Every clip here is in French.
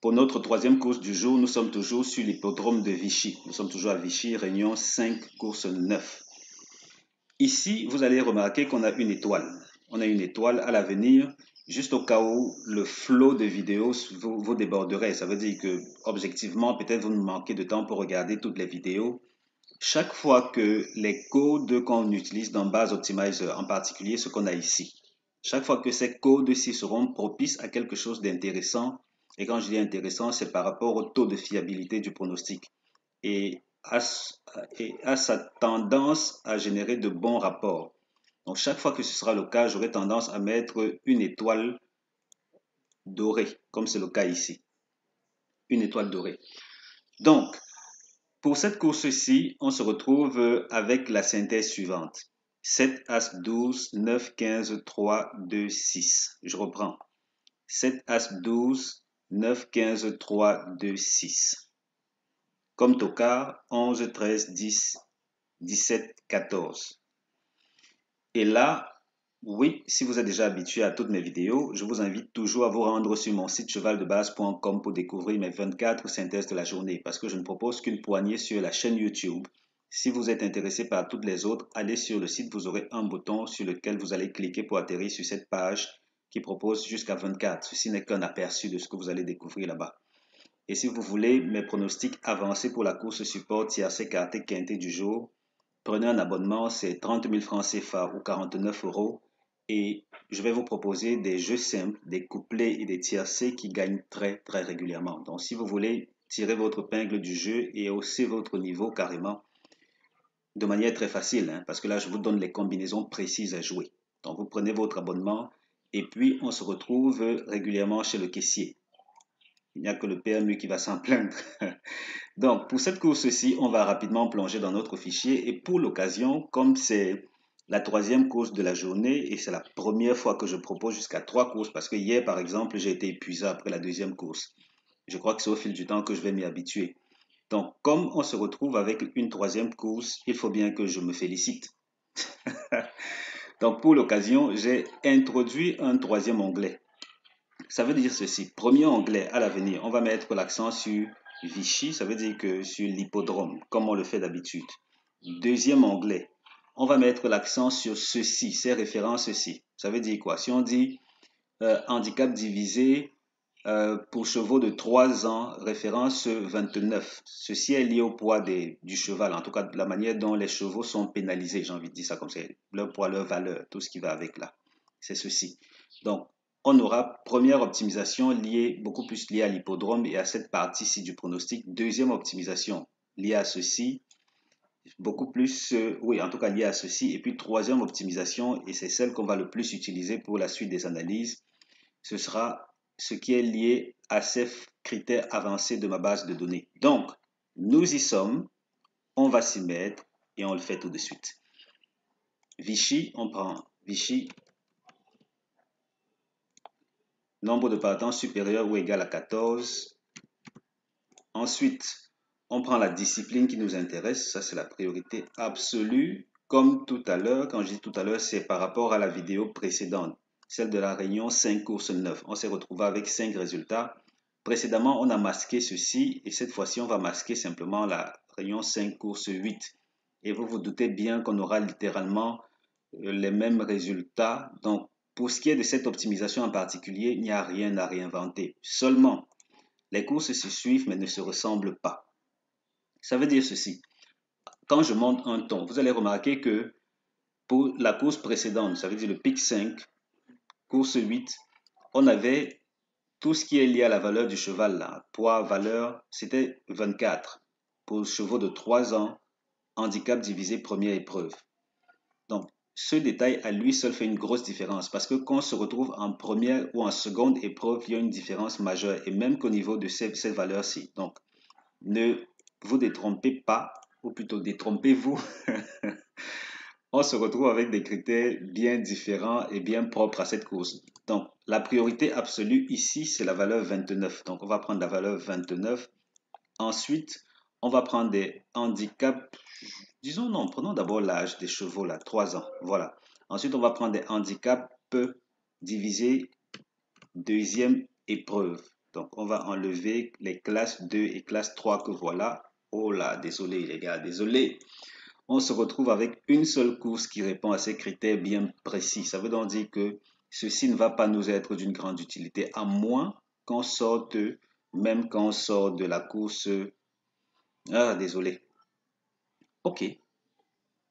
Pour notre troisième course du jour, nous sommes toujours sur l'hippodrome de Vichy. Nous sommes toujours à Vichy, réunion 5, course 9. Ici, vous allez remarquer qu'on a une étoile. On a une étoile à l'avenir, juste au cas où le flot de vidéos vous déborderait. Ça veut dire que, objectivement, peut-être vous manquez de temps pour regarder toutes les vidéos. Chaque fois que les codes qu'on utilise dans Base Optimizer, en particulier ce qu'on a ici, chaque fois que ces codes-ci seront propices à quelque chose d'intéressant, et quand je dis intéressant, c'est par rapport au taux de fiabilité du pronostic et à sa tendance à générer de bons rapports. Donc chaque fois que ce sera le cas, j'aurai tendance à mettre une étoile dorée, comme c'est le cas ici. Une étoile dorée. Donc, pour cette course-ci, on se retrouve avec la synthèse suivante. 7, As, 12, 9, 15, 3, 2, 6. Je reprends. 7, As, 12, 9, 15, 3, 2, 6. Comme tocard, 11, 13, 10, 17, 14. Et là, oui, si vous êtes déjà habitué à toutes mes vidéos, je vous invite toujours à vous rendre sur mon site chevaldebase.com pour découvrir mes 24 synthèses de la journée, parce que je ne propose qu'une poignée sur la chaîne YouTube. Si vous êtes intéressé par toutes les autres, allez sur le site, vous aurez un bouton sur lequel vous allez cliquer pour atterrir sur cette page qui propose jusqu'à 24. Ceci n'est qu'un aperçu de ce que vous allez découvrir là-bas. Et si vous voulez mes pronostics avancés pour la course support tiercé quarté quinté du jour, prenez un abonnement, c'est 30 000 francs CFA ou 49 euros. Et je vais vous proposer des jeux simples, des couplets et des tiercés qui gagnent très régulièrement. Donc si vous voulez tirer votre épingle du jeu et hausser votre niveau carrément, de manière très facile, hein, parce que là je vous donne les combinaisons précises à jouer. Donc vous prenez votre abonnement et puis on se retrouve régulièrement chez le caissier. Il n'y a que le PMU qui va s'en plaindre. Donc, pour cette course-ci, on va rapidement plonger dans notre fichier. Et pour l'occasion, comme c'est la troisième course de la journée et c'est la première fois que je propose jusqu'à 3 courses, parce que hier, par exemple, j'ai été épuisé après la deuxième course. Je crois que c'est au fil du temps que je vais m'y habituer. Donc, comme on se retrouve avec une troisième course, il faut bien que je me félicite. Donc, pour l'occasion, j'ai introduit un troisième onglet. Ça veut dire ceci. Premier onglet à l'avenir, on va mettre l'accent sur Vichy, ça veut dire que sur l'hippodrome, comme on le fait d'habitude. Deuxième onglet, on va mettre l'accent sur ceci, ces références-ci. Ça veut dire quoi? Si on dit handicap divisé pour chevaux de 3 ans, référence 29. Ceci est lié au poids du cheval, en tout cas de la manière dont les chevaux sont pénalisés, j'ai envie de dire ça comme ça. Leur poids, leur valeur, tout ce qui va avec là. C'est ceci. Donc, on aura première optimisation beaucoup plus liée à l'hippodrome et à cette partie-ci du pronostic. Deuxième optimisation liée à ceci, beaucoup plus, oui, en tout cas liée à ceci. Et puis troisième optimisation, et c'est celle qu'on va le plus utiliser pour la suite des analyses, ce sera ce qui est lié à ces critères avancés de ma base de données. Donc, nous y sommes, on va s'y mettre et on le fait tout de suite. Vichy, on prend Vichy. Nombre de partants supérieur ou égal à 14. Ensuite, on prend la discipline qui nous intéresse. Ça, c'est la priorité absolue. Comme tout à l'heure, quand je dis tout à l'heure, c'est par rapport à la vidéo précédente, celle de la réunion 5 courses 9. On s'est retrouvé avec 5 résultats. Précédemment, on a masqué ceci et cette fois-ci, on va masquer simplement la réunion 5 courses 8. Et vous vous doutez bien qu'on aura littéralement les mêmes résultats. Donc, pour ce qui est de cette optimisation en particulier, il n'y a rien à réinventer. Seulement, les courses se suivent mais ne se ressemblent pas. Ça veut dire ceci. Quand je monte un ton, vous allez remarquer que pour la course précédente, ça veut dire le pic 5, course 8, on avait tout ce qui est lié à la valeur du cheval, là, poids, valeur, c'était 24. Pour chevaux de 3 ans, handicap divisé première épreuve. Donc, ce détail à lui seul fait une grosse différence parce que quand on se retrouve en première ou en seconde épreuve, il y a une différence majeure et même qu'au niveau de ces valeurs-ci. Donc, ne vous détrompez pas, ou plutôt détrompez-vous. On se retrouve avec des critères bien différents et bien propres à cette course. Donc, la priorité absolue ici, c'est la valeur 29. Donc, on va prendre la valeur 29. Ensuite, on va prendre des handicaps. Disons non, prenons d'abord l'âge des chevaux, là, 3 ans. Voilà. Ensuite, on va prendre des handicaps divisé deuxième épreuve. Donc, on va enlever les classes 2 et classe 3 que voilà. Oh là, désolé les gars, désolé. On se retrouve avec une seule course qui répond à ces critères bien précis. Ça veut donc dire que ceci ne va pas nous être d'une grande utilité, à moins qu'on sorte, même quand on sort de la course. Ah, désolé. OK.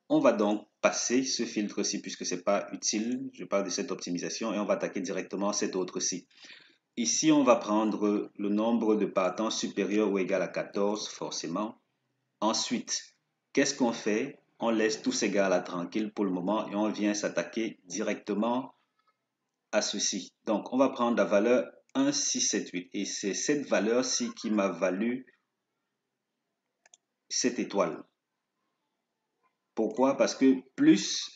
On va donc passer ce filtre-ci puisque ce n'est pas utile. Je parle de cette optimisation et on va attaquer directement cet autre-ci. Ici, on va prendre le nombre de partants supérieur ou égal à 14, forcément. Ensuite, qu'est-ce qu'on fait? On laisse tous ces gars-là tranquilles pour le moment et on vient s'attaquer directement à ceci. Donc, on va prendre la valeur 1, 6, 7, 8. Et c'est cette valeur-ci qui m'a valu cette étoile. Pourquoi? Parce que plus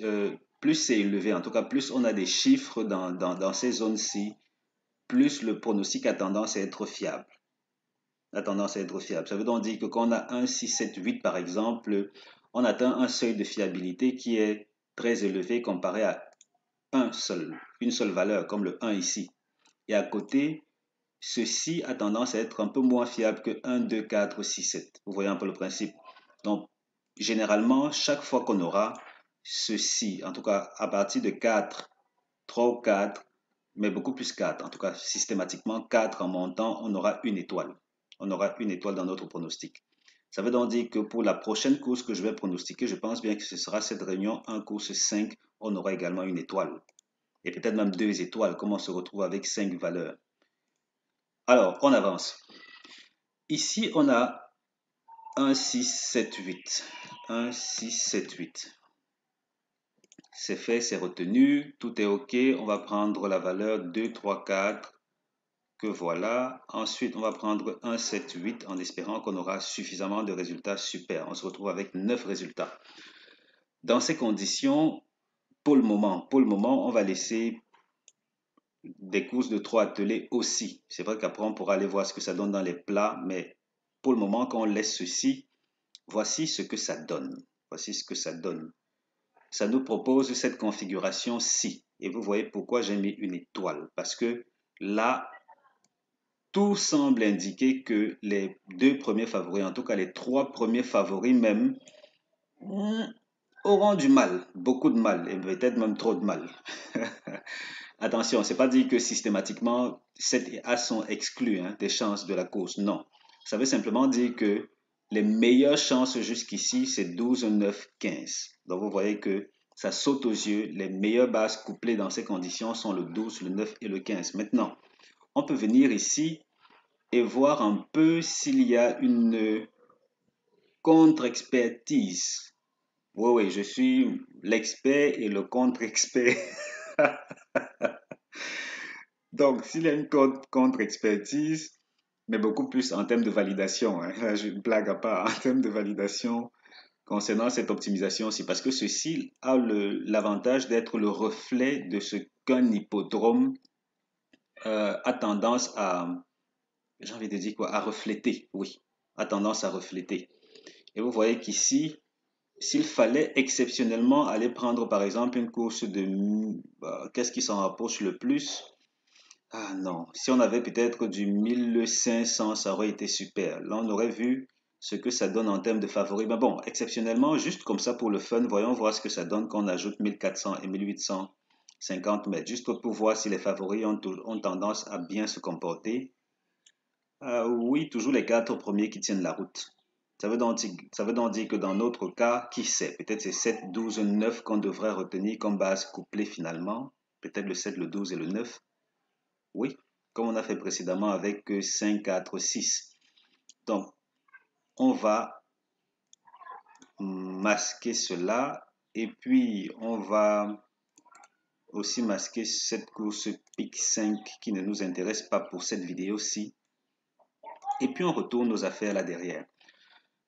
c'est élevé, en tout cas, plus on a des chiffres dans ces zones-ci, plus le pronostic a tendance à être fiable. Ça veut donc dire que quand on a 1, 6, 7, 8 par exemple, on atteint un seuil de fiabilité qui est très élevé comparé à une seule valeur, comme le 1 ici. Et à côté, ceci a tendance à être un peu moins fiable que 1, 2, 4, 6, 7. Vous voyez un peu le principe. Donc, généralement, chaque fois qu'on aura ceci, en tout cas à partir de 4, 3 ou 4, mais beaucoup plus 4, en tout cas systématiquement 4 en montant, on aura une étoile. On aura une étoile dans notre pronostic. Ça veut donc dire que pour la prochaine course que je vais pronostiquer, je pense bien que ce sera cette réunion 1 course 5, on aura également une étoile. Et peut-être même 2 étoiles, comme on se retrouve avec 5 valeurs. Alors, on avance. Ici, on a 1, 6, 7, 8. 1, 6, 7, 8. C'est fait, c'est retenu, tout est OK. On va prendre la valeur 2, 3, 4, que voilà. Ensuite, on va prendre 1, 7, 8 en espérant qu'on aura suffisamment de résultats super. On se retrouve avec 9 résultats. Dans ces conditions, pour le moment, on va laisser des courses de 3 attelés aussi. C'est vrai qu'après, on pourra aller voir ce que ça donne dans les plats, mais pour le moment, quand on laisse ceci, voici ce que ça donne. Voici ce que ça donne. Ça nous propose cette configuration-ci. Et vous voyez pourquoi j'ai mis une étoile. Parce que là, tout semble indiquer que les 2 premiers favoris, en tout cas les 3 premiers favoris même, auront du mal, beaucoup de mal, et peut-être même trop de mal. Attention, c'est pas dit que systématiquement 7 et A sont exclus des chances de la course. Non. Ça veut simplement dire que les meilleures chances jusqu'ici, c'est 12, 9, 15. Donc vous voyez que ça saute aux yeux. Les meilleures bases couplées dans ces conditions sont le 12, le 9 et le 15. Maintenant, on peut venir ici et voir un peu s'il y a une contre-expertise. Oui, je suis l'expert et le contre-expert. Donc, s'il y a une contre-expertise, mais beaucoup plus en termes de validation, là, je ne blague à part, en termes de validation concernant cette optimisation aussi, parce que ceci a l'avantage d'être le reflet de ce qu'un hippodrome a tendance à, j'ai envie de dire quoi, à refléter, oui, a tendance à refléter. Et vous voyez qu'ici, s'il fallait exceptionnellement aller prendre par exemple une course de, qu'est-ce qui s'en rapproche le plus? Ah non, si on avait peut-être du 1500, ça aurait été super. Là, on aurait vu ce que ça donne en termes de favoris. Mais bon, exceptionnellement, juste comme ça pour le fun, voyons voir ce que ça donne quand on ajoute 1400 et 1850 mètres, juste pour voir si les favoris ont tendance à bien se comporter. Oui, toujours les 4 premiers qui tiennent la route. Ça veut donc dire que dans notre cas, qui sait, peut-être c'est 7, 12, 9 qu'on devrait retenir comme base couplée finalement. Peut-être le 7, le 12 et le 9. Oui, comme on a fait précédemment avec 5, 4, 6. Donc, on va masquer cela et puis on va aussi masquer cette course pic 5 qui ne nous intéresse pas pour cette vidéo-ci. Et puis on retourne aux affaires là derrière.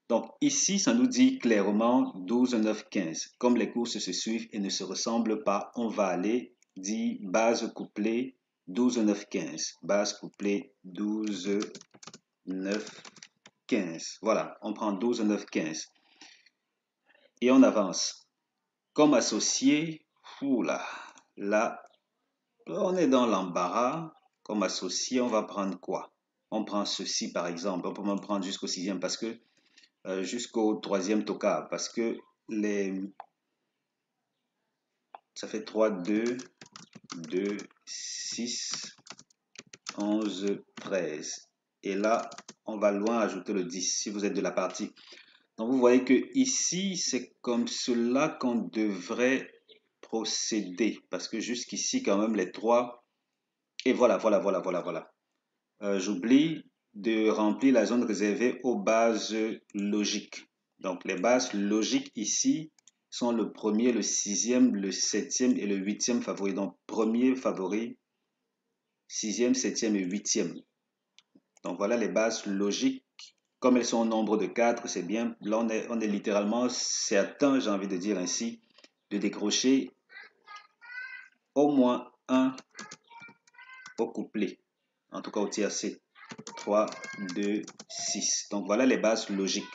Donc ici, ça nous dit clairement 12, 9, 15. Comme les courses se suivent et ne se ressemblent pas, on va aller dire base couplée 12, 9, 15. Base couplée 12, 9, 15. Voilà, on prend 12, 9, 15. Et on avance. Comme associé, là, on est dans l'embarras. Comme associé, on va prendre quoi? on prend ceci par exemple, on peut même prendre jusqu'au 6e parce que jusqu'au 3e toka parce que ça fait 3, 2, 2, 6, 11, 13. Et là, on va loin ajouter le 10 si vous êtes de la partie. Donc, vous voyez que ici, c'est comme cela qu'on devrait procéder. Parce que jusqu'ici, quand même, les 3. Et voilà. J'oublie de remplir la zone réservée aux bases logiques. Donc, les bases logiques ici sont le premier, le 6e, le 7e et le 8e favori. Donc, premier favori, 6e, 7e et 8e. Donc, voilà les bases logiques. Comme elles sont au nombre de 4, c'est bien. Là, on est littéralement certain, j'ai envie de dire ainsi, de décrocher au moins un au couplet, en tout cas au tiercé. 3, 2, 6. Donc, voilà les bases logiques.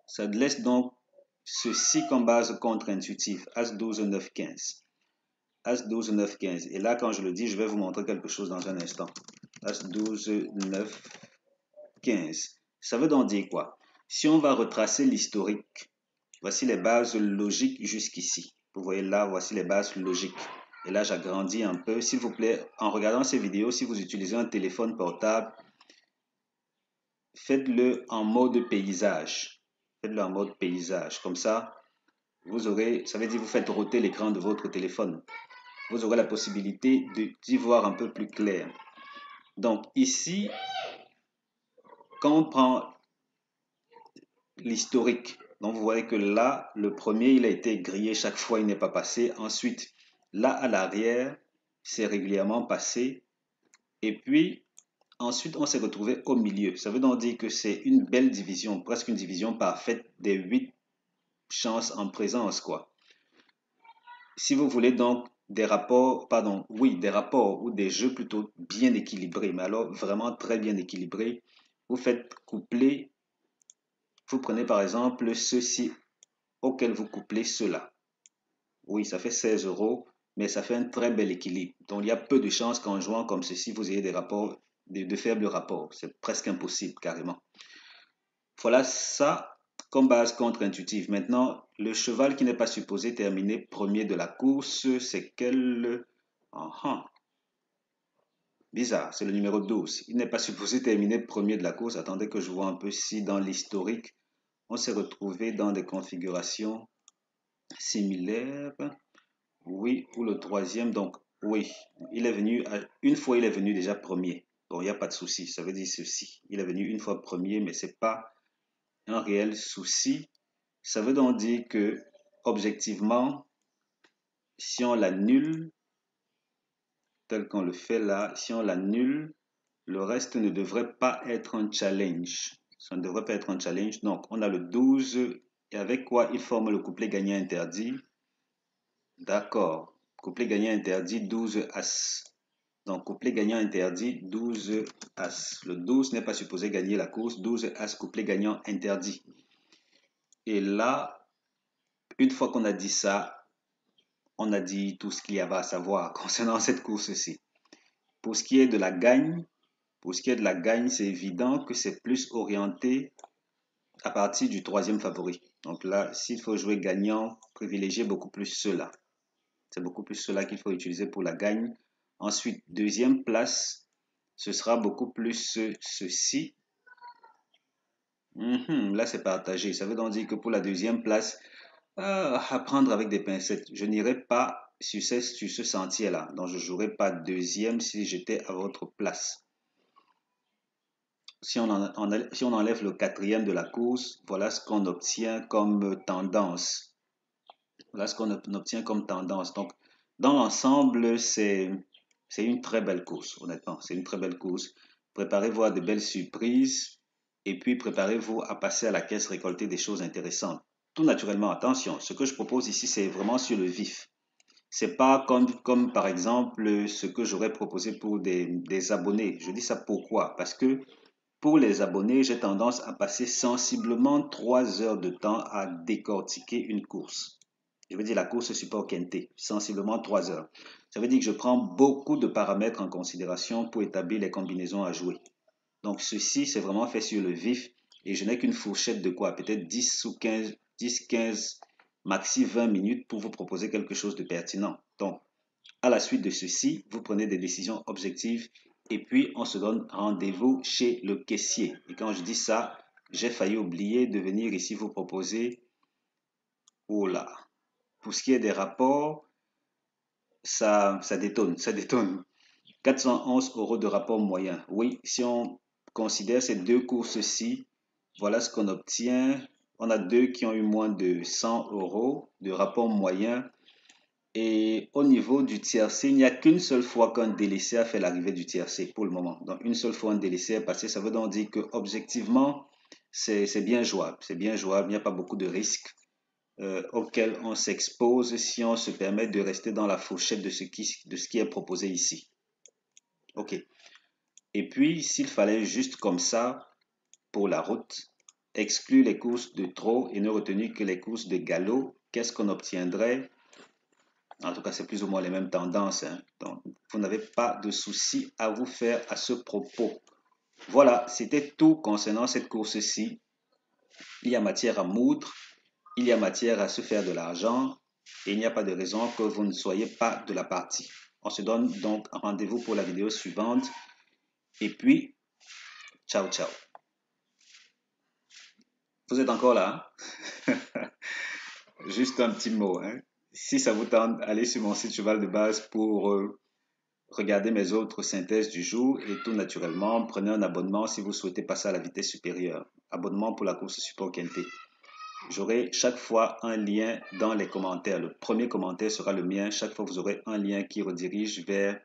Ça laisse donc ceci comme base contre-intuitive. As 12, 9, 15. As 12, 9, 15. Et là, quand je le dis, je vais vous montrer quelque chose dans un instant. As 12, 9, 15. Ça veut donc dire quoi? Si on va retracer l'historique, voici les bases logiques jusqu'ici. Vous voyez là, voici les bases logiques. Et là, j'agrandis un peu. S'il vous plaît, en regardant ces vidéos, si vous utilisez un téléphone portable, faites-le en mode paysage. Faites-le en mode paysage. Comme ça, vous aurez, ça veut dire vous faites roter l'écran de votre téléphone. Vous aurez la possibilité d'y voir un peu plus clair. Donc ici, quand on prend l'historique, donc vous voyez que là, le premier, il a été grillé chaque fois, il n'est pas passé. Ensuite, là à l'arrière, c'est régulièrement passé. Et puis, ensuite, on s'est retrouvé au milieu. Ça veut donc dire que c'est une belle division, presque une division parfaite des 8 chances en présence, quoi. Si vous voulez donc des rapports, pardon, oui, des rapports ou des jeux plutôt bien équilibrés, mais alors vraiment très bien équilibrés, vous faites coupler, vous prenez par exemple ceci auquel vous couplez cela. Oui, ça fait 16 euros, mais ça fait un très bel équilibre. Donc il y a peu de chances qu'en jouant comme ceci, vous ayez des rapports, de faibles rapports. C'est presque impossible, carrément. Voilà ça comme base contre-intuitive. Maintenant, le cheval qui n'est pas supposé terminer premier de la course, c'est quel... Bizarre, c'est le numéro 12. Il n'est pas supposé terminer premier de la course. Attendez que je vois un peu si dans l'historique, on s'est retrouvé dans des configurations similaires. Oui, ou le troisième. Donc, oui, il est venu, une fois il est venu déjà premier. Bon, il n'y a pas de souci. Ça veut dire ceci. Il est venu une fois premier, mais ce n'est pas un réel souci. Ça veut donc dire que, objectivement, si on l'annule, tel qu'on le fait là, si on l'annule, le reste ne devrait pas être un challenge. Ça ne devrait pas être un challenge. Donc, on a le 12, et avec quoi il forme le couplet gagnant interdit. D'accord. Couplet gagnant interdit, 12 As. Donc, couplet gagnant interdit, 12 As. Le 12 n'est pas supposé gagner la course, 12 As, couplet gagnant interdit. Et là, une fois qu'on a dit ça, on a dit tout ce qu'il y avait à savoir concernant cette course-ci. Pour ce qui est de la gagne, c'est évident que c'est plus orienté à partir du troisième favori. Donc là, s'il faut jouer gagnant, privilégiez beaucoup plus cela. C'est beaucoup plus cela qu'il faut utiliser pour la gagne. Ensuite, deuxième place, ce sera beaucoup plus ceci. Là, c'est partagé. Ça veut donc dire que pour la deuxième place, à prendre avec des pincettes. Je n'irai pas sur ce sentier-là. Donc, je ne jouerai pas deuxième si j'étais à votre place. Si on enlève le quatrième de la course, voilà ce qu'on obtient comme tendance. Voilà ce qu'on obtient comme tendance. Donc, dans l'ensemble, c'est une très belle course, honnêtement. C'est une très belle course. Préparez-vous à de belles surprises et puis préparez-vous à passer à la caisse récolter des choses intéressantes. Tout naturellement, attention, ce que je propose ici, c'est vraiment sur le vif. C'est pas comme par exemple ce que j'aurais proposé pour des abonnés. Je dis ça pourquoi? Parce que pour les abonnés, j'ai tendance à passer sensiblement 3 heures de temps à décortiquer une course. Je veux dire la course support Kente, sensiblement 3 heures. Ça veut dire que je prends beaucoup de paramètres en considération pour établir les combinaisons à jouer. Donc ceci, c'est vraiment fait sur le vif et je n'ai qu'une fourchette de quoi? Peut-être 10 ou 15, 10, 15, maxi 20 minutes pour vous proposer quelque chose de pertinent. Donc, à la suite de ceci, vous prenez des décisions objectives et puis on se donne rendez-vous chez le caissier. Et quand je dis ça, j'ai failli oublier de venir ici vous proposer, oh là, pour ce qui est des rapports, ça détonne, ça détonne. 411 euros de rapport moyen. Oui, si on considère ces deux courses-ci, voilà ce qu'on obtient. On a deux qui ont eu moins de 100 euros de rapport moyen. Et au niveau du tiercé, il n'y a qu'une seule fois qu'un délaissé a fait l'arrivée du tiercé pour le moment. Donc une seule fois un délaissé est passé, ça veut donc dire que objectivement, c'est bien jouable. C'est bien jouable, il n'y a pas beaucoup de risques auxquels on s'expose si on se permet de rester dans la fourchette de ce qui est proposé ici. OK. Et puis, s'il fallait juste comme ça, pour la route, exclure les courses de trot et ne retenir que les courses de galop, qu'est-ce qu'on obtiendrait? En tout cas, c'est plus ou moins les mêmes tendances, hein. Donc, vous n'avez pas de souci à vous faire à ce propos. Voilà, c'était tout concernant cette course-ci. Il y a matière à moudre, il y a matière à se faire de l'argent et il n'y a pas de raison que vous ne soyez pas de la partie. On se donne donc rendez-vous pour la vidéo suivante. Et puis, ciao, ciao. Vous êtes encore là, hein? Juste un petit mot, hein. Si ça vous tente, allez sur mon site Cheval de Base pour regarder mes autres synthèses du jour et tout naturellement, prenez un abonnement si vous souhaitez passer à la vitesse supérieure. Abonnement pour la course support Kente. J'aurai chaque fois un lien dans les commentaires. Le premier commentaire sera le mien. Chaque fois, vous aurez un lien qui redirige vers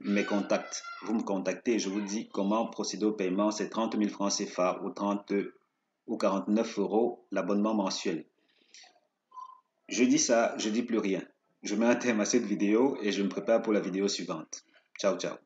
mes contacts. Vous me contactez et je vous dis comment procéder au paiement. C'est 30 000 francs CFA ou 30 ou 49 euros l'abonnement mensuel. Je dis ça, je dis plus rien. Je mets un terme à cette vidéo et je me prépare pour la vidéo suivante. Ciao, ciao.